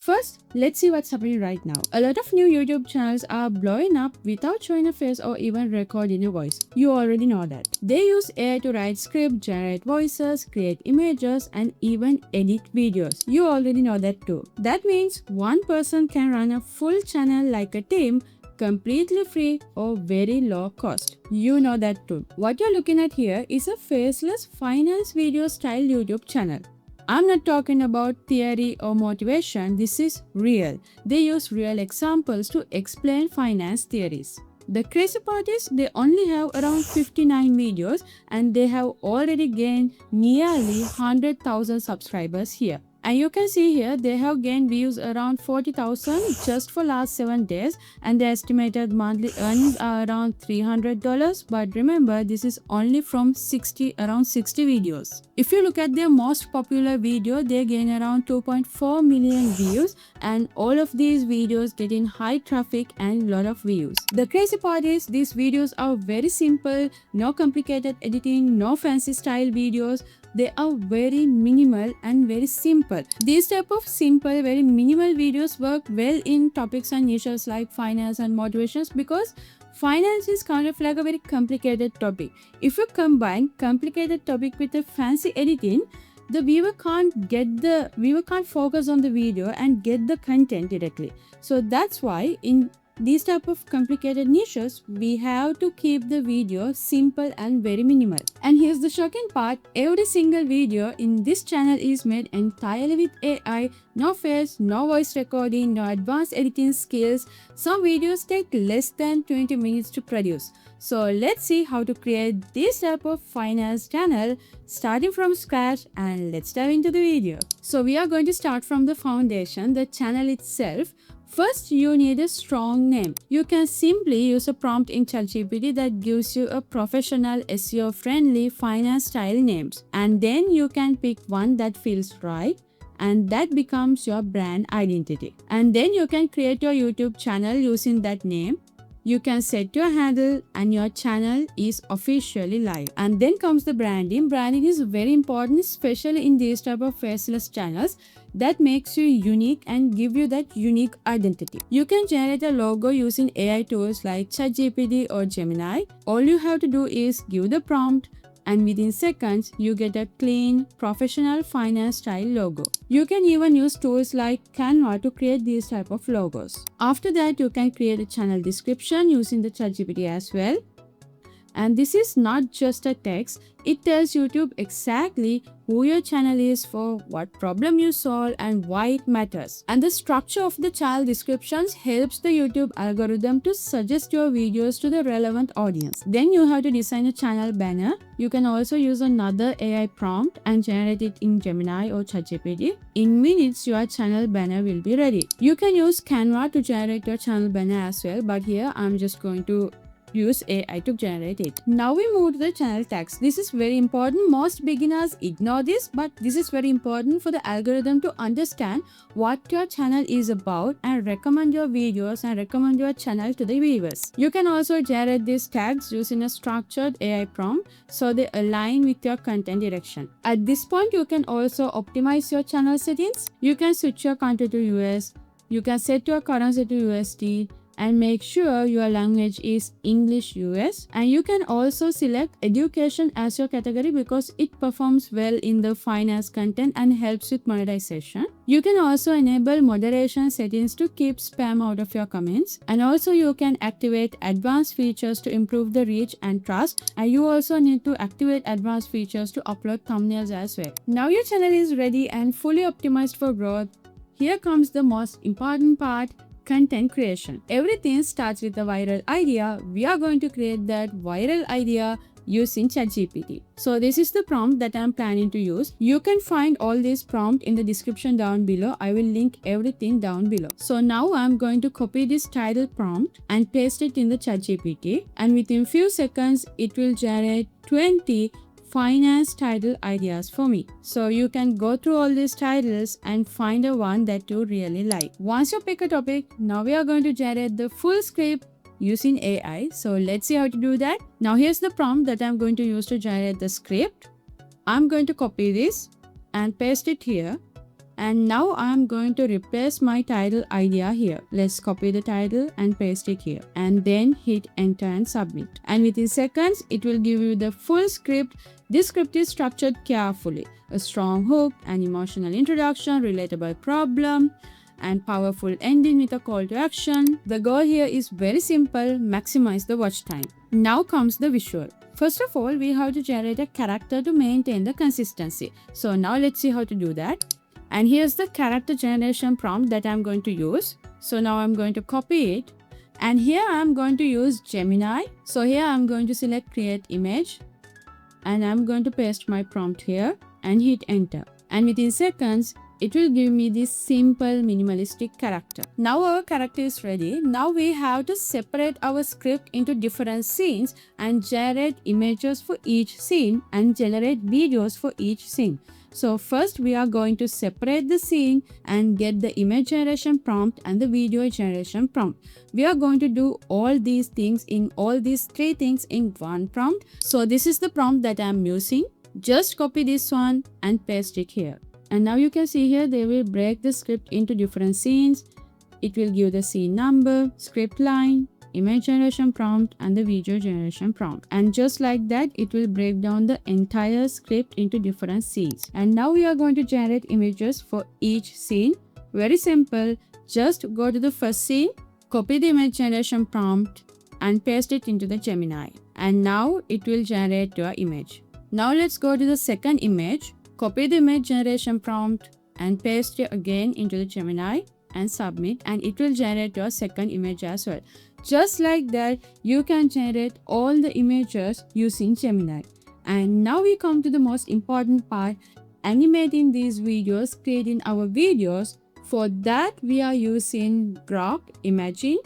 First, let's see what's happening right now. A lot of new YouTube channels are blowing up without showing a face or even recording a voice. You already know that. They use AI to write script, generate voices, create images, and even edit videos. You already know that too. That means one person can run a full channel like a team, completely free or very low cost. You know that too. What you're looking at here is a faceless finance video style YouTube channel. I'm not talking about theory or motivation, this is real. They use real examples to explain finance theories. The crazy part is they only have around 59 videos and they have already gained nearly 100,000 subscribers here. And you can see here they have gained views around 40,000 just for last 7 days and the estimated monthly earnings are around $300. But remember, this is only from around 60 videos. If you look at their most popular video, they gain around 2.4 million views and all of these videos getting high traffic and lot of views. The crazy part is these videos are very simple, no complicated editing, no fancy style videos. They are very minimal and very simple. These type of simple, very minimal videos work well in topics and niches like finance and motivations because finance is kind of like a very complicated topic. If you combine complicated topic with a fancy editing, the viewer can't focus on the video and get the content directly. So that's why in these type of complicated niches, we have to keep the video simple and very minimal. And here's the shocking part, every single video in this channel is made entirely with AI, no face, no voice recording, no advanced editing skills. Some videos take less than 20 minutes to produce. So let's see how to create this type of finance channel starting from scratch and let's dive into the video. So we are going to start from the foundation, the channel itself. First, you need a strong name. You can simply use a prompt in ChatGPT that gives you a professional SEO-friendly finance-style names. And then you can pick one that feels right and that becomes your brand identity. And then you can create your YouTube channel using that name. You can set your handle and your channel is officially live. And then comes the branding. Branding is very important, especially in these type of faceless channels. That makes you unique and give you that unique identity. You can generate a logo using AI tools like ChatGPT or Gemini. All you have to do is give the prompt and within seconds you get a clean, professional finance style logo. You can even use tools like Canva to create these type of logos. After that, you can create a channel description using the ChatGPT as well. And this is not just a text, it tells YouTube exactly who your channel is for, what problem you solve and why it matters. And the structure of the channel descriptions helps the YouTube algorithm to suggest your videos to the relevant audience. Then you have to design a channel banner. You can also use another AI prompt and generate it in Gemini or ChatGPT. In minutes, your channel banner will be ready. You can use Canva to generate your channel banner as well, but here I'm just going to use AI to generate it. Now we move to the channel tags. This is very important. Most beginners ignore this, but this is very important for the algorithm to understand what your channel is about and recommend your videos and recommend your channel to the viewers. You can also generate these tags using a structured AI prompt so they align with your content direction. At this point, you can also optimize your channel settings. You can switch your country to US. You can set your currency to USD. And make sure your language is English US. And you can also select education as your category because it performs well in the finance content and helps with monetization. You can also enable moderation settings to keep spam out of your comments. And also you can activate advanced features to improve the reach and trust. And you also need to activate advanced features to upload thumbnails as well. Now your channel is ready and fully optimized for growth. Here comes the most important part, content creation. Everything starts with a viral idea. We are going to create that viral idea using ChatGPT. So this is the prompt that I'm planning to use. You can find all these prompts in the description down below. I will link everything down below. So now I'm going to copy this title prompt and paste it in the ChatGPT. And within few seconds, it will generate 20 finance title ideas for me. So you can go through all these titles and find a one that you really like. Once you pick a topic, now we are going to generate the full script using AI. So let's see how to do that. Now here's the prompt that I'm going to use to generate the script. I'm going to copy this and paste it here. And now I'm going to replace my title idea here. Let's copy the title and paste it here. And then hit enter and submit. And within seconds, it will give you the full script. This script is structured carefully. A strong hook, an emotional introduction, relatable problem, and powerful ending with a call to action. The goal here is very simple, maximize the watch time. Now comes the visual. First of all, we have to generate a character to maintain the consistency. So now let's see how to do that. And here's the character generation prompt that I'm going to use. So now I'm going to copy it. And here I'm going to use Gemini. So here I'm going to select create image. And I'm going to paste my prompt here and hit enter. And within seconds, it will give me this simple minimalistic character. Now our character is ready. Now we have to separate our script into different scenes and generate images for each scene and generate videos for each scene. So first we are going to separate the scene and get the image generation prompt and the video generation prompt. We are going to do all these things in all these three things in one prompt. So this is the prompt that I'm using. Just copy this one and paste it here. And now you can see here they will break the script into different scenes. It will give the scene number, script line, image generation prompt and the video generation prompt. And just like that, it will break down the entire script into different scenes. And now we are going to generate images for each scene. Very simple. Just go to the first scene, copy the image generation prompt and paste it into the Gemini. And now it will generate your image. Now let's go to the second image, copy the image generation prompt and paste it again into the Gemini and submit, and it will generate your second image as well. Just like that, you can generate all the images using Gemini. And now we come to the most important part, animating these videos, creating our videos. For that, we are using Grok Imagine.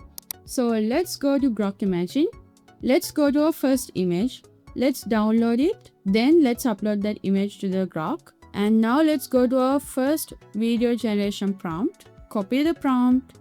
So let's go to Grok Imagine. Let's go to our first image. Let's download it. Then let's upload that image to the Grok. And now let's go to our first video generation prompt. Copy the prompt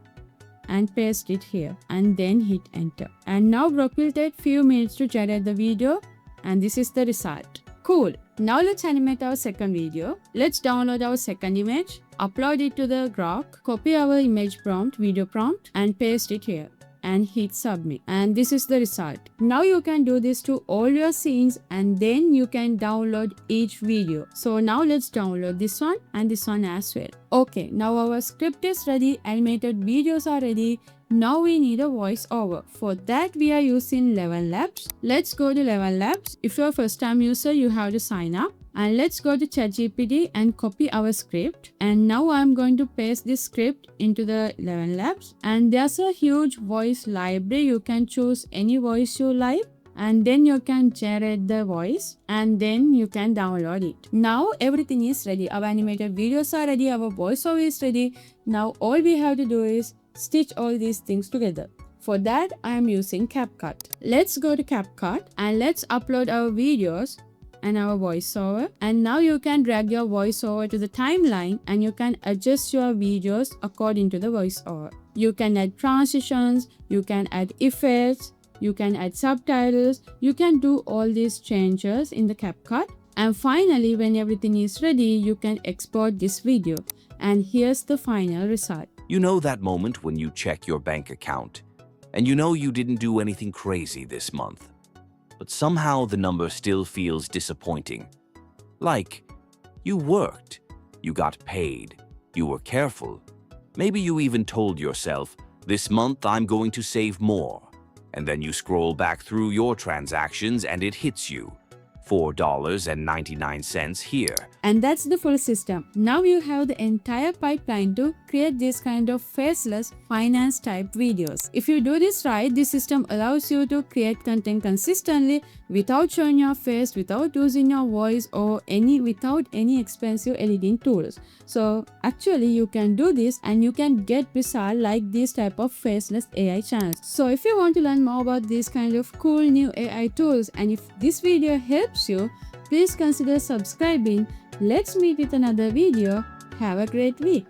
and paste it here and then hit enter. And now Grok will take few minutes to generate the video and this is the result. Cool. Now let's animate our second video. Let's download our second image, upload it to the Grok, copy our image prompt, video prompt and paste it here and hit submit. And this is the result. Now you can do this to all your scenes and then you can download each video. So now let's download this one and this one as well. Okay, now our script is ready, animated videos are ready. Now we need a voiceover. For that we are using Level Labs. Let's go to Level Labs. If you're a first time user, you have to sign up. And let's go to ChatGPT and copy our script. And now I'm going to paste this script into the Level Labs. And there's a huge voice library. You can choose any voice you like. And then you can generate the voice and then you can download it. Now everything is ready. Our animated videos are ready. Our voiceover is ready. Now all we have to do is stitch all these things together. For that, I am using CapCut. Let's go to CapCut and let's upload our videos and our voiceover. And now you can drag your voiceover to the timeline and you can adjust your videos according to the voiceover. You can add transitions, you can add effects, you can add subtitles, you can do all these changes in the CapCut. And finally, when everything is ready, you can export this video. And here's the final result. You know that moment when you check your bank account and you know you didn't do anything crazy this month, but somehow the number still feels disappointing. Like, you worked, you got paid, you were careful. Maybe you even told yourself, this month I'm going to save more. And then you scroll back through your transactions and it hits you. $4.99 here. And that's the full system. Now you have the entire pipeline to create this kind of faceless finance type videos. If you do this right, this system allows you to create content consistently without showing your face, without using your voice or without any expensive editing tools. So actually you can do this and you can get results like this type of faceless AI channels. So if you want to learn more about these kind of cool new AI tools and if this video helps you, please consider subscribing. Let's meet with another video. Have a great week.